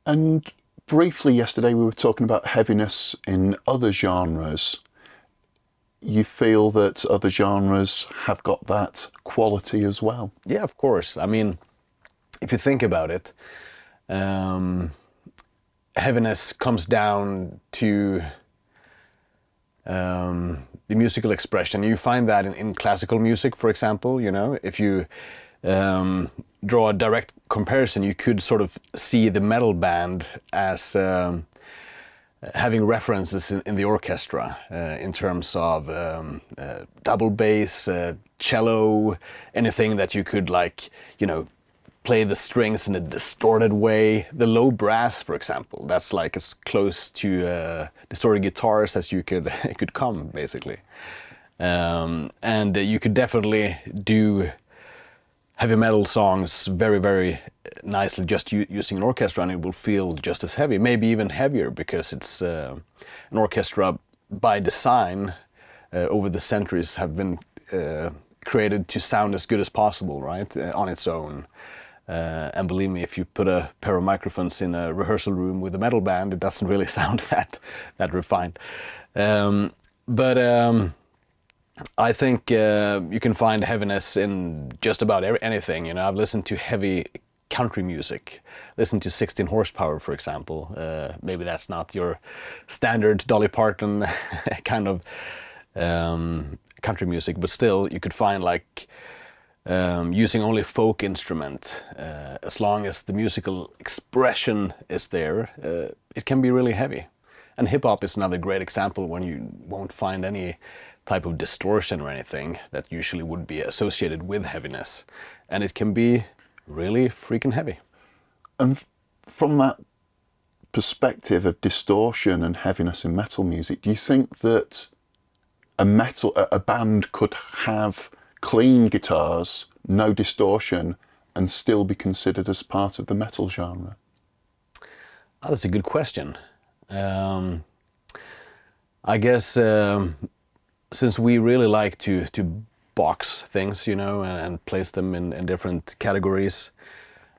And briefly yesterday we were talking about heaviness in other genres. You feel that other genres have got that quality as well? Yeah, of course. I mean, if you think about it, heaviness comes down to the musical expression. You find that in classical music, for example. You know, if you draw a direct comparison, you could sort of see the metal band as having references in the orchestra in terms of double bass, cello, anything that you could, like, you know, play the strings in a distorted way. The low brass, for example, that's like as close to distorted guitars as you could could come, basically. And you could definitely do heavy metal songs very, very nicely just using an orchestra, and it will feel just as heavy, maybe even heavier, because it's an orchestra by design over the centuries have been created to sound as good as possible, right, on its own. And believe me, if you put a pair of microphones in a rehearsal room with a metal band, it doesn't really sound that refined. But I think you can find heaviness in just about anything. You know, I've listened to heavy country music, listened to 16 horsepower, for example. Maybe that's not your standard Dolly Parton kind of country music, but still you could find, like, using only folk instrument, as long as the musical expression is there, it can be really heavy. And hip hop is another great example, when you won't find any type of distortion or anything that usually would be associated with heaviness, and it can be really freaking heavy. And from that perspective of distortion and heaviness in metal music, do you think that a band could have clean guitars, no distortion, and still be considered as part of the metal genre? Oh, that's a good question. I guess since we really like to box things, you know, and place them in different categories,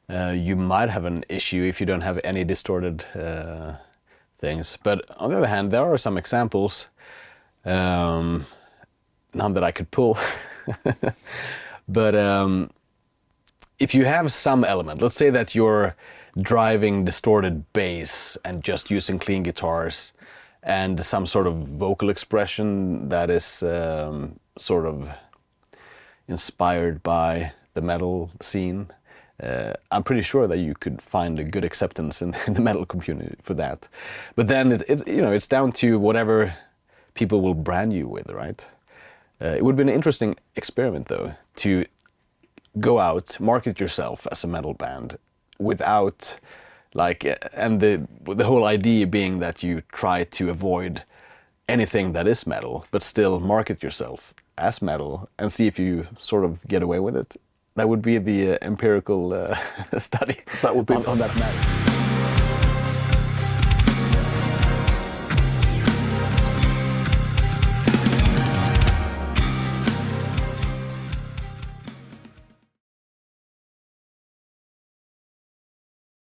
you might have an issue if you don't have any distorted things. But on the other hand, there are some examples, none that I could pull. But if you have some element, let's say that you're driving distorted bass and just using clean guitars and some sort of vocal expression that is sort of inspired by the metal scene, I'm pretty sure that you could find a good acceptance in the metal community for that. But then it's down to whatever people will brand you with, right? It would be an interesting experiment, though, to go out, market yourself as a metal band without, like, and the whole idea being that you try to avoid anything that is metal, but still market yourself as metal and see if you sort of get away with it. That would be the empirical study That would be on that matter.